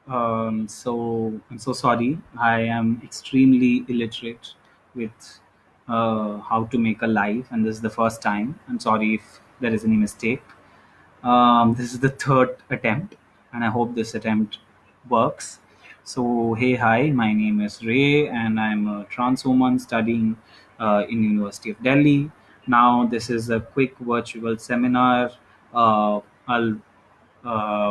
So I'm so sorry. I am extremely illiterate with how to make a live, and this is the first time. I'm sorry if there is any mistake. This is the third attempt, and I hope this attempt works. So, hey, hi, my name is Ray, and I'm a trans woman studying in University of Delhi. Now, this is a quick virtual seminar. I'll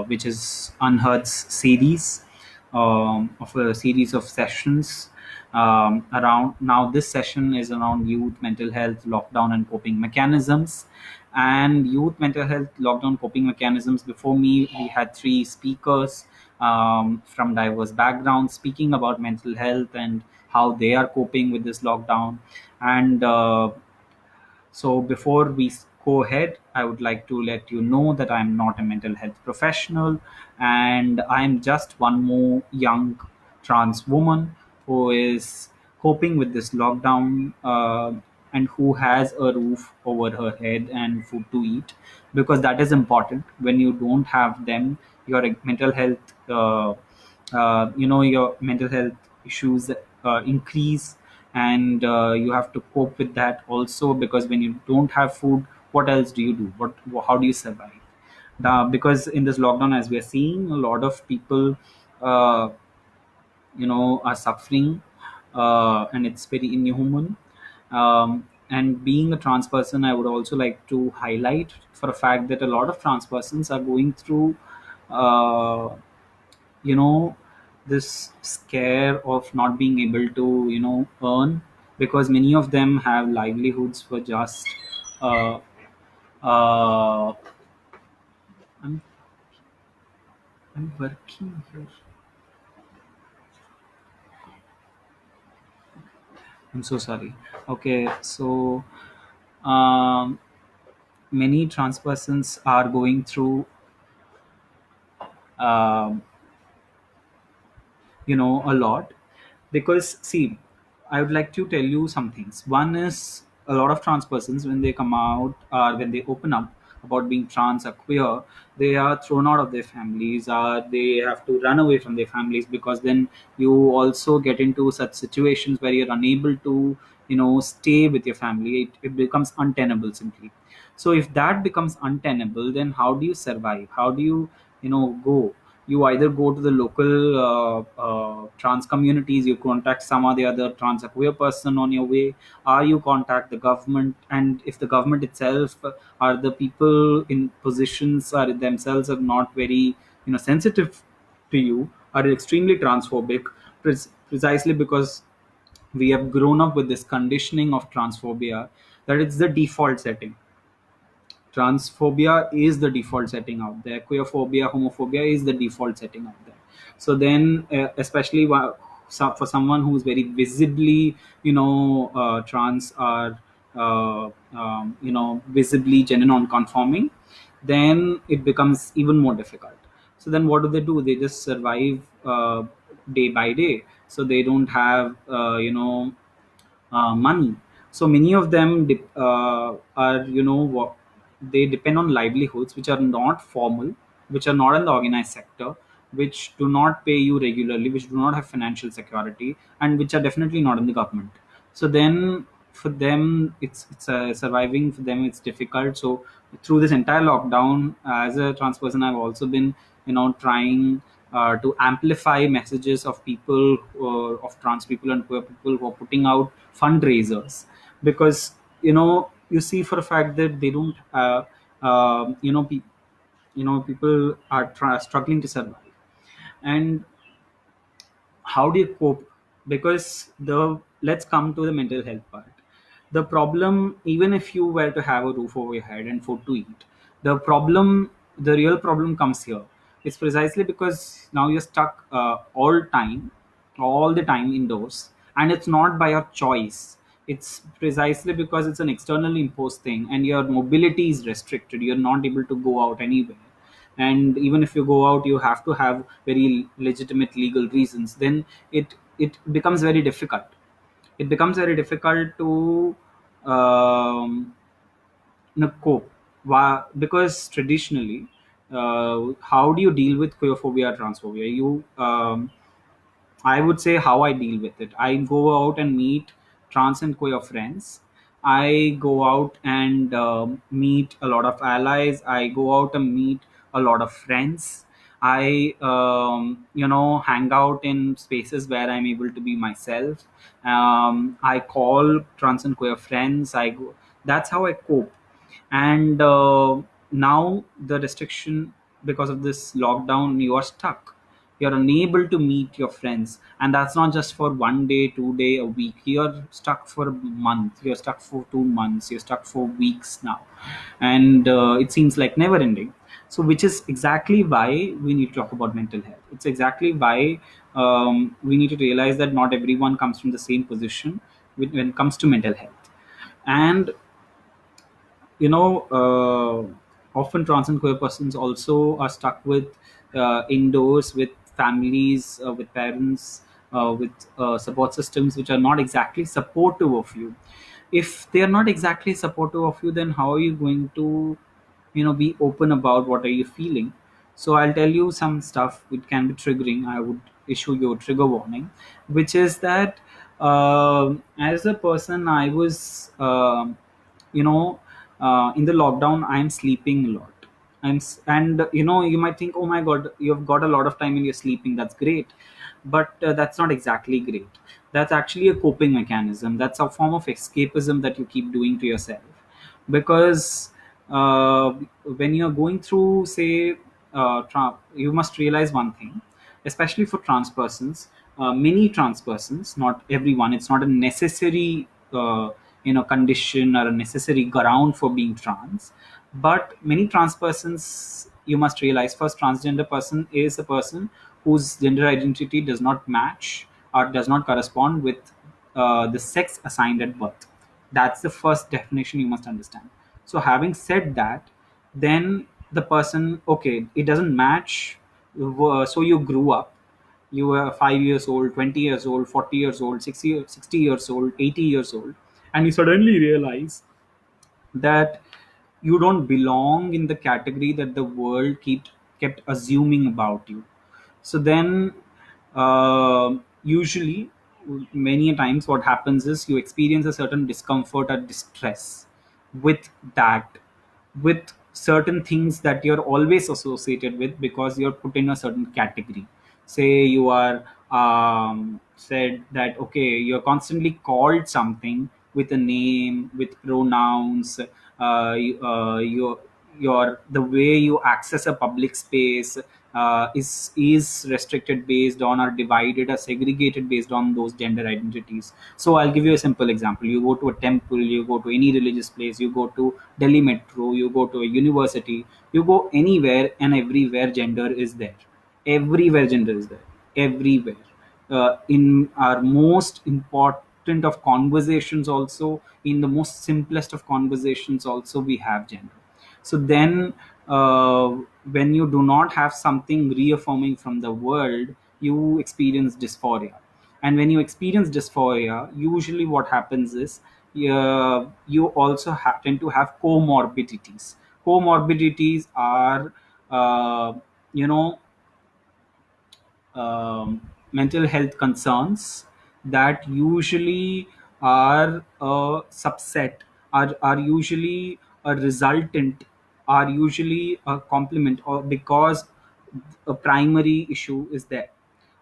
which is Anhad's series of a series of sessions around. Now, this session is around youth mental health, lockdown, and coping mechanisms. And youth mental health, lockdown, coping mechanisms. Before me, we had three speakers from diverse backgrounds speaking about mental health and how they are coping with this lockdown. And so, before we go ahead, I would like to let you know that I'm not a mental health professional and I'm just one more young trans woman who is coping with this lockdown and who has a roof over her head and food to eat, because that is important. When you don't have them, your mental health, your mental health issues increase, and you have to cope with that also, because when you don't have food, what else do you do? How do you survive? Because in this lockdown, as we are seeing, a lot of people uh, are suffering, and it's very inhuman. And being a trans person, I would also like to highlight for a fact that a lot of trans persons are going through uh, you know this scare of not being able to earn, because many of them have livelihoods for just uh, uh, I'm, I'm working here. I'm so sorry. Okay, so um, many trans persons are going through um, a lot, because see, I would like to tell you some things. One is, a lot of trans persons, when they come out or when they open up about being trans or queer, they are thrown out of their families, or they have to run away from their families, because then you also get into such situations where you're unable to stay with your family. It becomes untenable simply. So if that becomes untenable, then how do you survive? How do you go? You either go to the local trans communities, you contact some or the other trans or queer person on your way, or you contact the government. And if the government itself are the people in positions are themselves are not very sensitive to you, are extremely transphobic, precisely because we have grown up with this conditioning of transphobia, that it's the default setting. Transphobia is the default setting out there, queerphobia, homophobia is the default setting out there. So then especially for someone who's very visibly trans, or visibly gender non-conforming, then it becomes even more difficult. So then what do? They just survive day by day. So they don't have money. So many of them are they depend on livelihoods which are not formal, which are not in the organized sector, which do not pay you regularly, which do not have financial security, and which are definitely not in the government. So then for them, it's surviving for them, it's difficult. So through this entire lockdown, as a trans person, I've also been trying to amplify messages of people, of trans people and queer people, who are putting out fundraisers, because you see for a fact that they don't people are struggling to survive. And how do you cope? Because the let's come to the mental health part. The problem, even if you were to have a roof over your head and food to eat, the real problem comes here. It's precisely because now you're stuck all the time indoors, and it's not by your choice. It's precisely because it's an externally imposed thing, and your mobility is restricted. You're not able to go out anywhere, and even if you go out, you have to have very legitimate legal reasons. Then it becomes very difficult. It becomes very difficult to cope. Because traditionally, how do you deal with queerphobia or transphobia? I would say how I deal with it. I go out and meet trans and queer friends. I go out and meet a lot of allies. I go out and meet a lot of friends. I, hang out in spaces where I'm able to be myself. I call trans and queer friends. I go. That's how I cope. And now the restriction, because of this lockdown, you are stuck. You're unable to meet your friends, and that's not just for 1 day, 2 day, a week. You're stuck for a month, you're stuck for 2 months, you're stuck for weeks now. And it seems like never ending. So which is exactly why we need to talk about mental health. It's exactly why we need to realize that not everyone comes from the same position when it comes to mental health. And you know often trans and queer persons also are stuck with indoors with families, with parents, with support systems which are not exactly supportive of you. If they are not exactly supportive of you, then how are you going to be open about what are you feeling? So I'll tell you some stuff which can be triggering. I would issue you a trigger warning, which is that as a person, I was you know in the lockdown, I'm sleeping a lot. And you might think, oh my god, you've got a lot of time and you're sleeping, that's great. But that's not exactly great. That's actually a coping mechanism. That's a form of escapism that you keep doing to yourself. Because uh, when you're going through, say, you must realize one thing, especially for trans persons. Many trans persons, not everyone, it's not a necessary condition or a necessary ground for being trans. But many trans persons, you must realize, first, transgender person is a person whose gender identity does not match or does not correspond with the sex assigned at birth. That's the first definition you must understand. So having said that, then the person, okay, it doesn't match. So you grew up, you were 5 years old, 20 years old, 40 years old, 60 years old, 80 years old, and you suddenly realize that you don't belong in the category that the world kept assuming about you. So then, usually, many a times, what happens is you experience a certain discomfort or distress with that, with certain things that you're always associated with because you're put in a certain category. Say you are said that, okay, you're constantly called something with a name, with pronouns. Your the way you access a public space is restricted based on, or divided or segregated based on those gender identities. So I'll give you a simple example. You go to a temple, you go to any religious place, you go to Delhi metro, you go to a university, you go anywhere, and everywhere gender is there. Everywhere gender is there. Everywhere. In our most important of conversations also, in the most simplest of conversations also, we have gender. So then, uh, when you do not have something reaffirming from the world, you experience dysphoria. And when you experience dysphoria, usually what happens is, you also tend to have comorbidities. Comorbidities are, uh, you know mental health concerns that usually are a subset, are usually a resultant, are usually a complement, or because a primary issue is there.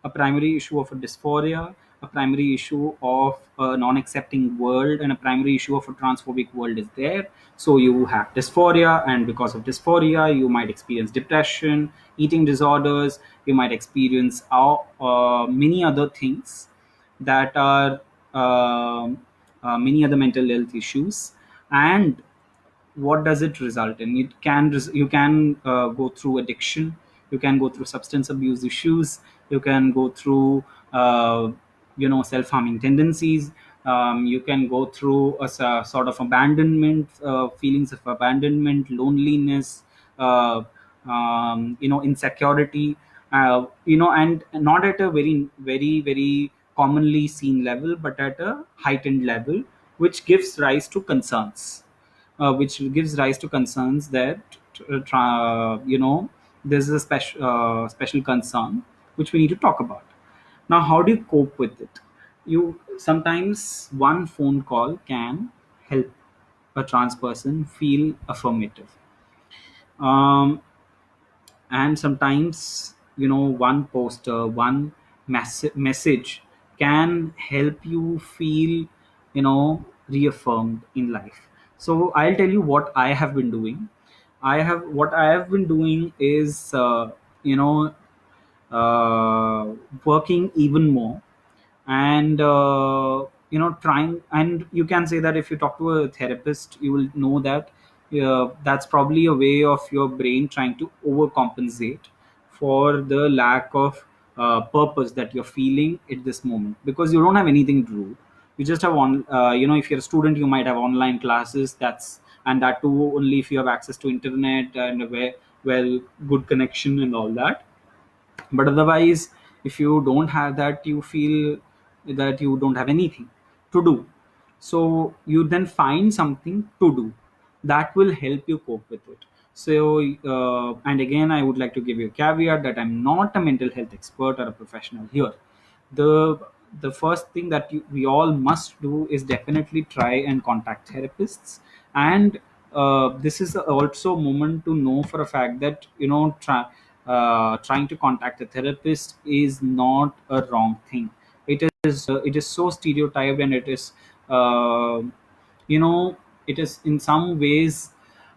A primary issue of a dysphoria, a primary issue of a non-accepting world, and a primary issue of a transphobic world is there. So you have dysphoria, and because of dysphoria, you might experience depression, eating disorders. You might experience many other things that are many other mental health issues. And what does it result in? You can go through addiction, you can go through substance abuse issues, you can go through self-harming tendencies. You can go through sort of abandonment, feelings of abandonment, loneliness, insecurity, and not at a very very very commonly seen level, but at a heightened level, which gives rise to concerns, that There's a special concern which we need to talk about. Now, how do you cope with it? You sometimes one phone call can help a trans person feel affirmative. Um, and sometimes, one poster, one message can help you feel, reaffirmed in life. So I'll tell you what I have been doing. I have been doing is, you know uh, working even more, and trying. And you can say that if you talk to a therapist, you will know that that's probably a way of your brain trying to overcompensate for the lack of purpose that you're feeling at this moment, because you don't have anything to do. You just have on, if you're a student, you might have online classes. And that too only if you have access to internet and a well good connection and all that. But otherwise, if you don't have that, you feel that you don't have anything to do. So you then find something to do that will help you cope with it. So and again, I would like to give you a caveat that I'm not a mental health expert or a professional here. The the first thing that we all must do is definitely try and contact therapists. And this is also a moment to know for a fact that, trying to contact a therapist is not a wrong thing. It is so stereotyped, and it is, uh, you know it is in some ways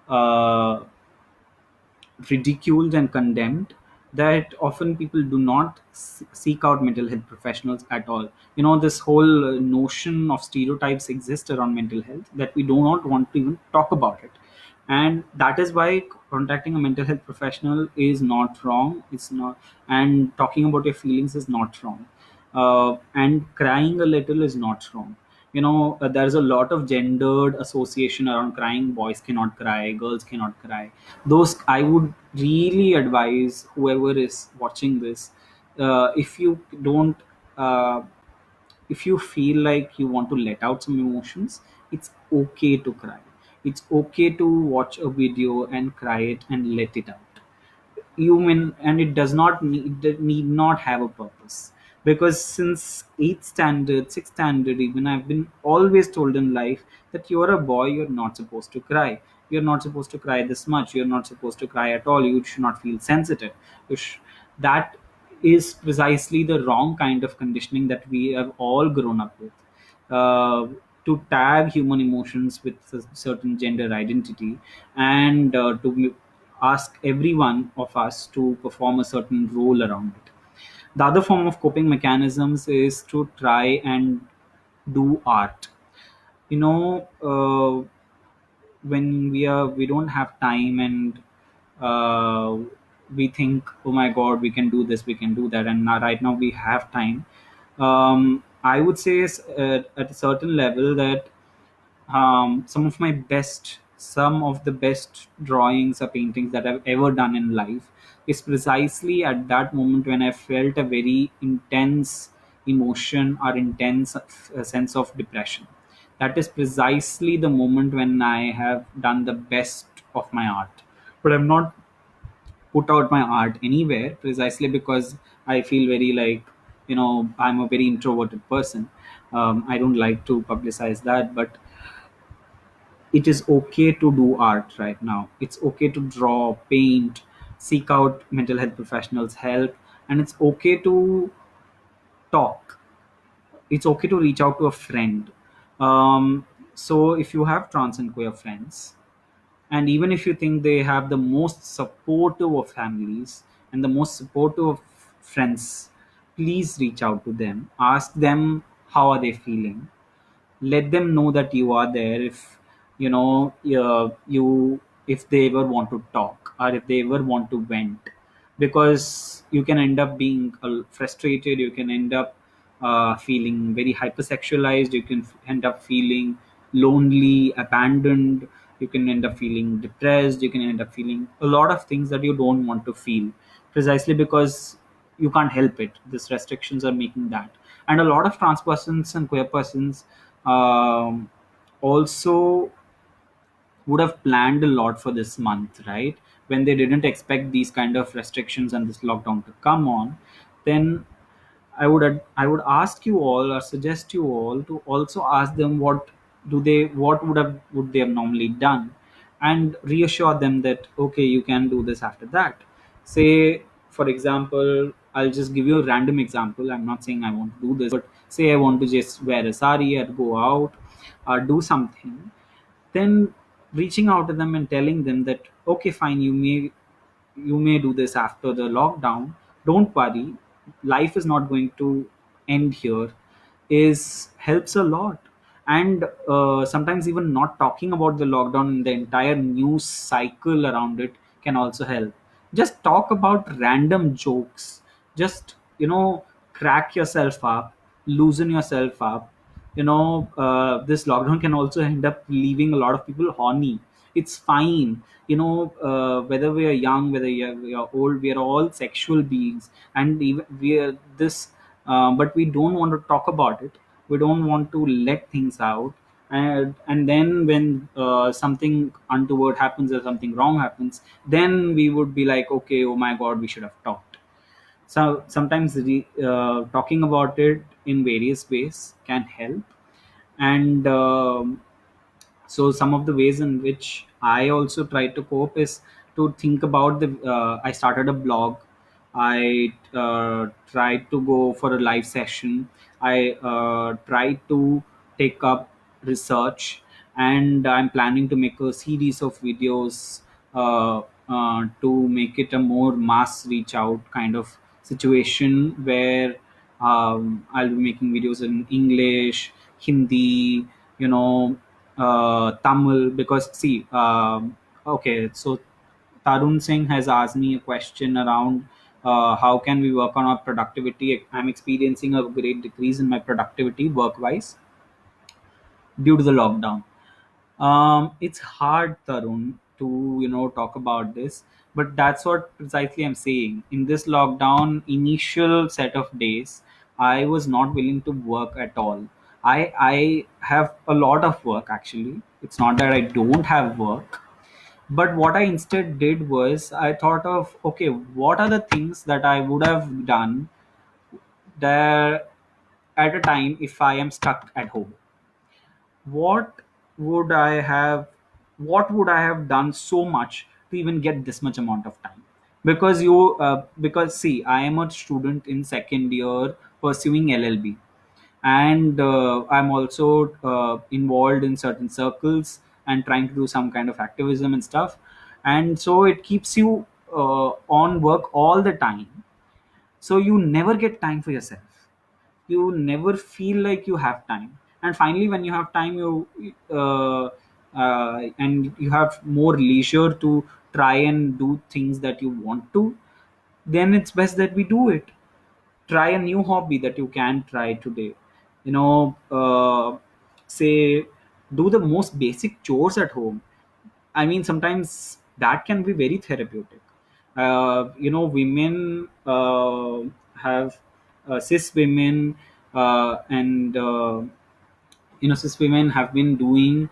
uh, ridiculed and condemned, that often people do not seek out mental health professionals at all. This whole notion of stereotypes exists around mental health, that we do not want to even talk about it. And that is why contacting a mental health professional is not wrong. It's not. And talking about your feelings is not wrong. And crying a little is not wrong. There's a lot of gendered association around crying. Boys cannot cry, girls cannot cry. Those, I would really advise whoever is watching this, if you don't uh, if you feel like you want to let out some emotions, it's okay to cry. It's okay to watch a video and cry it and let it out. Human, and it does not need not have a purpose. Because since 8th standard, 6th standard, even, I've been always told in life that you're a boy, you're not supposed to cry. You're not supposed to cry this much. You're not supposed to cry at all. You should not feel sensitive. That is precisely the wrong kind of conditioning that we have all grown up with. uh, to tag human emotions with a certain gender identity, and to ask every one of us to perform a certain role around it. The other form of coping mechanisms is to try and do art. You know, when we don't have time, and uh, we think, oh my god, we can do this, we can do that, and now, right now we have time. I would say at a certain level that some of the best drawings or paintings that I've ever done in life is precisely at that moment when I felt a very intense emotion or intense sense of depression. That is precisely the moment when I have done the best of my art. But I've not put out my art anywhere, precisely because I feel very like, I'm a very introverted person. I don't like to publicize that, but it is okay to do art right now. It's okay to draw, paint, seek out mental health professionals' help, and it's okay to talk. It's okay to reach out to a friend. So if you have trans and queer friends, and even if you think they have the most supportive of families and the most supportive of friends, please reach out to them. Ask them how are they feeling. Let them know that you are there if, you if they ever want to talk or if they ever want to vent. Because you can end up being frustrated, you can end up feeling very hypersexualized, you can end up feeling lonely, abandoned, you can end up feeling depressed, you can end up feeling a lot of things that you don't want to feel, precisely because you can't help it. These restrictions are making that. And a lot of trans persons and queer persons also would have planned a lot for this month, right? when they didn't expect these kind of restrictions and this lockdown to come on, then I would ask you all or suggest you all to also ask them what would they have normally done, and reassure them that okay, you can do this after that. Say, for example, I'll just give you a random example. I'm not saying I want to do this, but say I want to just wear a sari or go out or do something, then reaching out to them and telling them that okay, fine, you may do this after the lockdown. Don't worry, life is not going to end here, is helps a lot. And sometimes even not talking about the lockdown, the entire news cycle around it can also help. Just talk about random jokes, just crack yourself up, loosen yourself up. This lockdown can also end up leaving a lot of people horny. It's fine. Whether we are young, whether we are old, we are all sexual beings, and even we are this but we don't want to talk about it. We don't want to let things out, and then when something untoward happens or something wrong happens, then we would be like, okay, oh my god, we should have talked. So sometimes talking about it in various ways can help. And so some of the ways in which I also try to cope is to think about the I started a blog. I tried to go for a live session. I tried to take up research, and I'm planning to make a series of videos to make it a more mass reach out kind of situation, where I'll be making videos in English, Hindi, Tamil. Because see, okay, so Tarun Singh has asked me a question around how can we work on our productivity. I'm experiencing a great decrease in my productivity work wise due to the lockdown. It's hard, Tarun, to talk about this, but that's what precisely I'm saying. In this lockdown, initial set of days, I was not willing to work at all. I have a lot of work actually. It's not that I don't have work, but what I instead did was I thought of okay, what are the things that I would have done there at a time if I am stuck at home. what would i have what would I have done so much to even get this much amount of time? Because see, I am a student in second year pursuing LLB, and I'm also involved in certain circles and trying to do some kind of activism and stuff. And so it keeps you on work all the time, so you never get time for yourself. You never feel like you have time, and finally when you have time, and you have more leisure to try and do things that you want to, then it's best that we do it. Try a new hobby that you can try today. you know uh, Say, do the most basic chores at home. I mean, sometimes that can be very therapeutic. Women have cis women, and cis women have been doing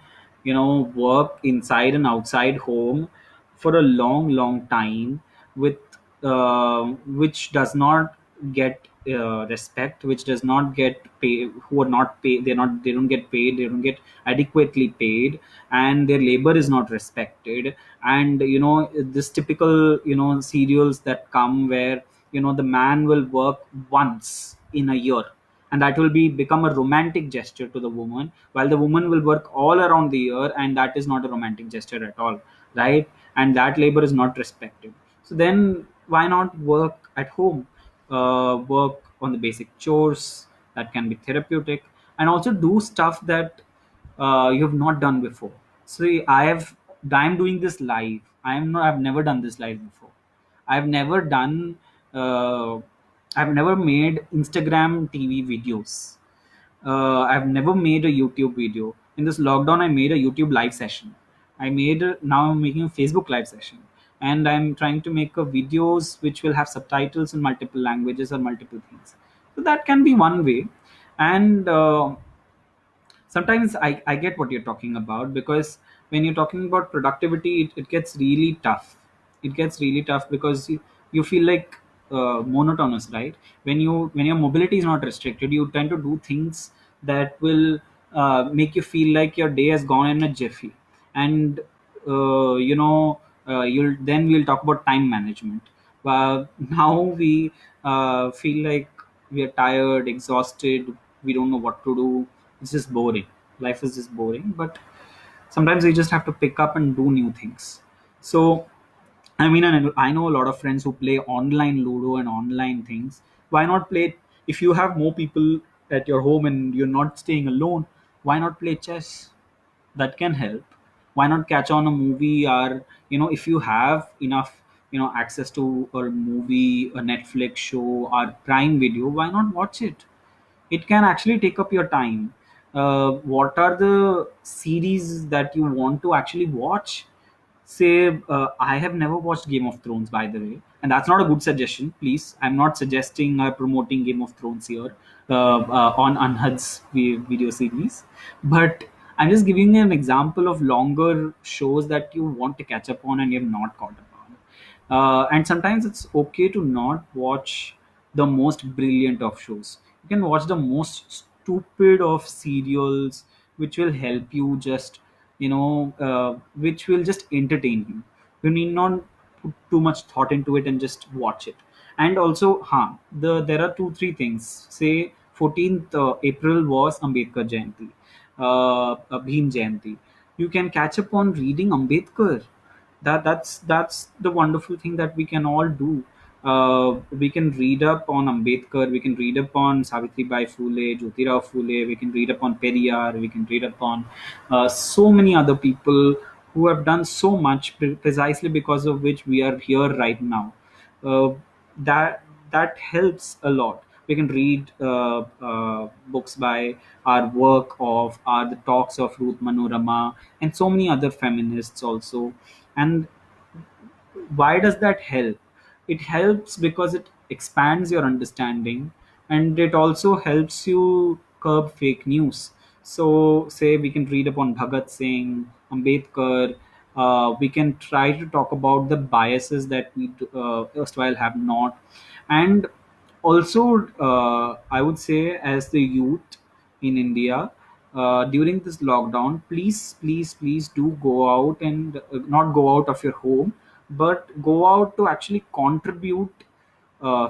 work inside and outside home for a long long time, with which does not get respect, which does not get pay, who are not paid, they don't get paid, they don't get adequately paid, and their labor is not respected. And this typical serials that come where the man will work once in a year, and that will become a romantic gesture to the woman, while the woman will work all around the year, and that is not a romantic gesture at all, right? And that labor is not respected. So then why not work at home? Work on the basic chores that can be therapeutic, and also do stuff that you have not done before. See, I'm doing this live. I've never done this live before. I've never done uh, I've never made Instagram TV videos. I've never made a YouTube video. In this lockdown, I made a YouTube live session. Now I'm making a Facebook live session, and I'm trying to make a videos which will have subtitles in multiple languages or multiple things. So that can be one way. And sometimes I get what you're talking about, because when you're talking about productivity, it gets really tough. it gets really tough because you feel like monotonous, right? When your mobility is not restricted, you tend to do things that will make you feel like your day has gone in a jiffy. And you'll then we'll talk about time management. Now we feel like we are tired, exhausted, we don't know what to do. It's just boring. Life is just boring, but sometimes we just have to pick up and do new things. So I mean, I know a lot of friends who play online Ludo and online things. Why not play? If you have more people at your home and you're not staying alone, why not play chess? That can help. Why not catch on a movie? Or if you have enough access to a movie, a Netflix show or Prime Video, why not watch it? It can actually take up your time. What are the series that you want to actually watch? Say, I have never watched Game of Thrones, by the way, and that's not a good suggestion. Please, I'm not suggesting or promoting Game of Thrones here on Anhad's video series, but I'm just giving you an example of longer shows that you want to catch up on and you're not caught up on. And sometimes it's okay to not watch the most brilliant of shows. You can watch the most stupid of serials, which will help you just which will just entertain you. You need not put too much thought into it and just watch it. And also, there are two three things. Say 14th April was Ambedkar Jayanti, Bhim Jayanti. You can catch up on reading Ambedkar. That's the wonderful thing that we can all do. We can read up on Ambedkar, we can read up on Savitribai Phule, Jyotirao Phule, we can read up on Periyar, we can read up on so many other people who have done so much, precisely because of which we are here right now. uh, that helps a lot. We can read books by our work of the talks of Ruth Manorama and so many other feminists also. And why does that help? It helps because it expands your understanding, and it also helps you curb fake news. So say we can read upon Bhagat Singh, Ambedkar. We can try to talk about the biases that we erstwhile have not. And also, I would say, as the youth in India, during this lockdown, please do go out and not go out of your home, but go out to actually contribute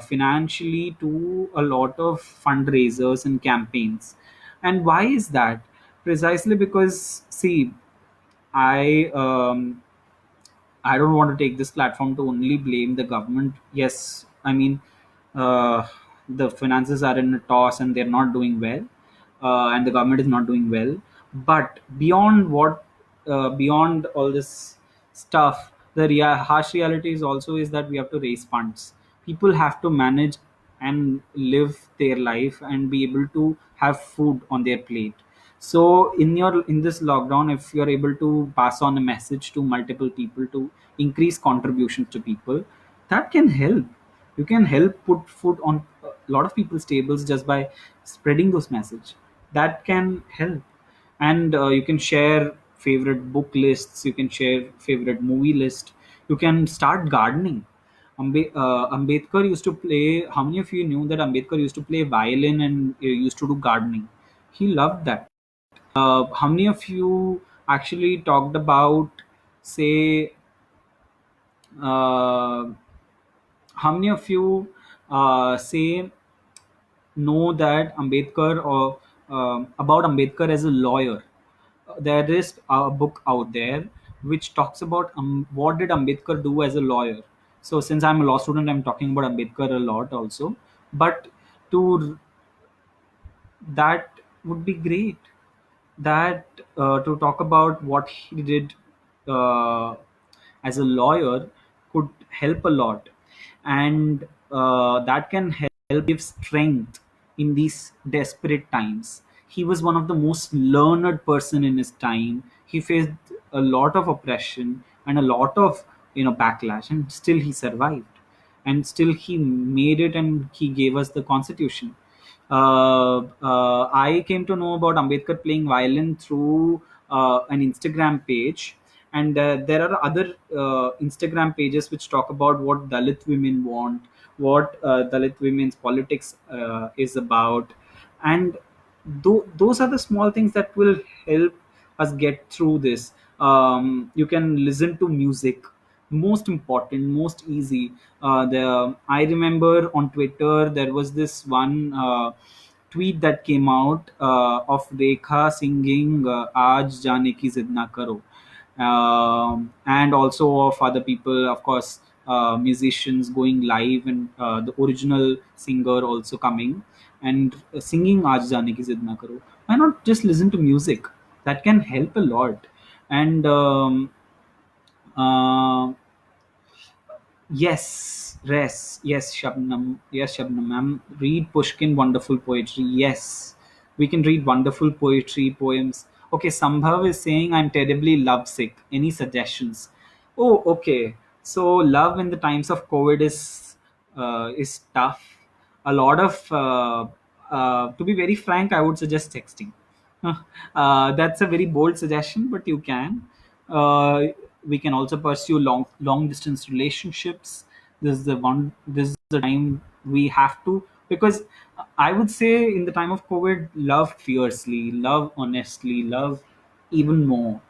financially to a lot of fundraisers and campaigns. And why is that? Precisely because, see, I don't want to take this platform to only blame the government. Yes, I mean, uh, the finances are in a toss and they're not doing well, and the government is not doing well. But beyond all this stuff, the harsh reality is also is that we have to raise funds. People have to manage and live their life and be able to have food on their plate. So in this lockdown, if you're able to pass on a message to multiple people to increase contributions to people, that can help. You can help put food on a lot of people's tables just by spreading those message. That can help. And you can share favorite book lists, you can share favorite movie list, you can start gardening. Ambedkar used to play. How many of you knew that Ambedkar used to play violin and used to do gardening? He loved that. How many of you actually talked about, say, uh, how many of you say know that Ambedkar, or about Ambedkar as a lawyer? There is a book out there which talks about what did Ambedkar do as a lawyer. So since I'm a law student, I'm talking about Ambedkar a lot also. But to that would be great, that to talk about what he did uh, as a lawyer could help a lot. And that can help give strength in these desperate times. He was one of the most learned person in his time. He faced a lot of oppression and a lot of backlash, and still he survived, and still he made it, and he gave us the constitution. I came to know about Ambedkar playing violin through an Instagram page, And there are other Instagram pages which talk about what Dalit women want, what Dalit women's politics is about. And those are the small things that will help us get through this. You can listen to music, most important, most easy. I remember on Twitter there was this one tweet that came out of Rekha singing "Aaj Jaane Ki Zid Na Karo," and also of other people, of course, musicians going live, and the original singer also coming and singing "Aaj Jaane Ki Zid Na Karo." Why not just listen to music? That can help a lot. And uh, yes, Shabnam. Yes, Shabnam, ma'am. Read Pushkin, wonderful poetry. Yes, we can read wonderful poetry, poems. Okay, Sambhav is saying I'm terribly lovesick. Any suggestions? Oh, okay. So love in the times of COVID is tough. A lot of, to be very frank, I would suggest texting. That's a very bold suggestion, but you can. Uh, we can also pursue long distance relationships. This is the one. This is the time we have to, because I would say in the time of COVID, love fiercely, love honestly, love even more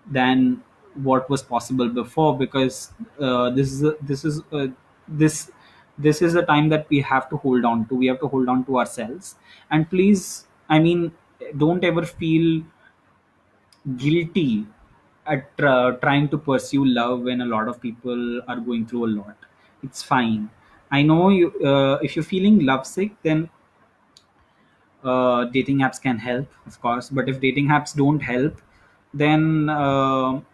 than what was possible before. Because this this is a time that we have to hold on to. We have to hold on to ourselves. And please, I mean, don't ever feel guilty at trying to pursue love when a lot of people are going through a lot. It's fine. I know you. If you're feeling lovesick, then dating apps can help, of course. But if dating apps don't help, then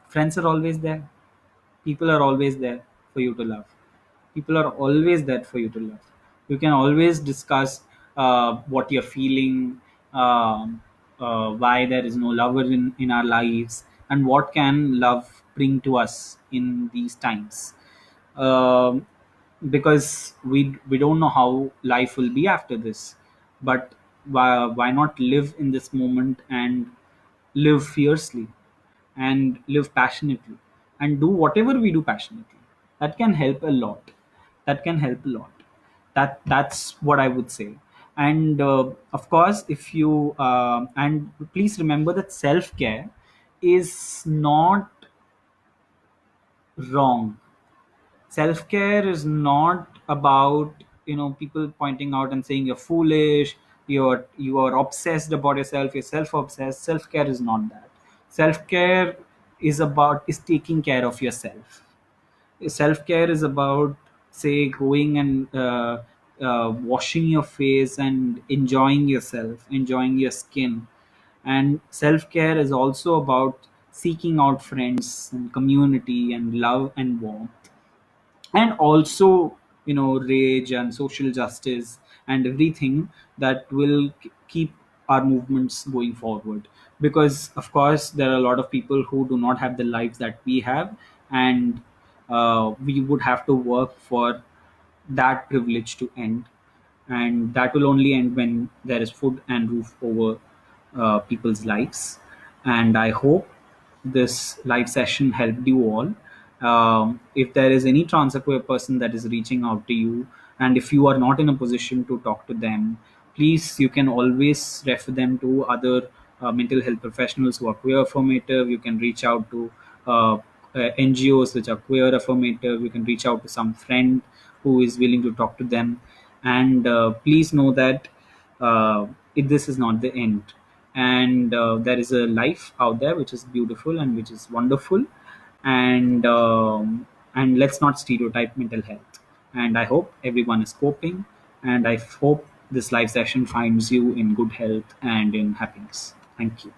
friends are always there. People are always there for you to love. People are always there for you to love. You can always discuss what you're feeling, why there is no lover in our lives, and what can love bring to us in these times. Um, because we don't know how life will be after this. But why not live in this moment and live fiercely and live passionately and do whatever we do passionately? That can help a lot. That can help a lot. That's what I would say. And of course, if you and please remember that self care is not wrong. Self care is not about, people pointing out and saying you're foolish, you are obsessed about yourself, you're self obsessed. Self care is not that. Self care is taking care of yourself. Self care is about, say, going and washing your face and enjoying yourself, enjoying your skin. And self care is also about seeking out friends and community and love and warmth, and also, rage and social justice and everything that will keep our movements going forward. Because of course there are a lot of people who do not have the lives that we have. And we would have to work for that privilege to end. And that will only end when there is food and roof over people's lives. And I hope this live session helped you all. If there is any trans or queer person that is reaching out to you, and if you are not in a position to talk to them, please, you can always refer them to other mental health professionals who are queer affirmative. You can reach out to NGOs which are queer affirmative. You can reach out to some friend who is willing to talk to them. And please know that this is not the end. And there is a life out there which is beautiful and which is wonderful. And let's not stereotype mental health. And I hope everyone is coping. And I hope this live session finds you in good health and in happiness. Thank you.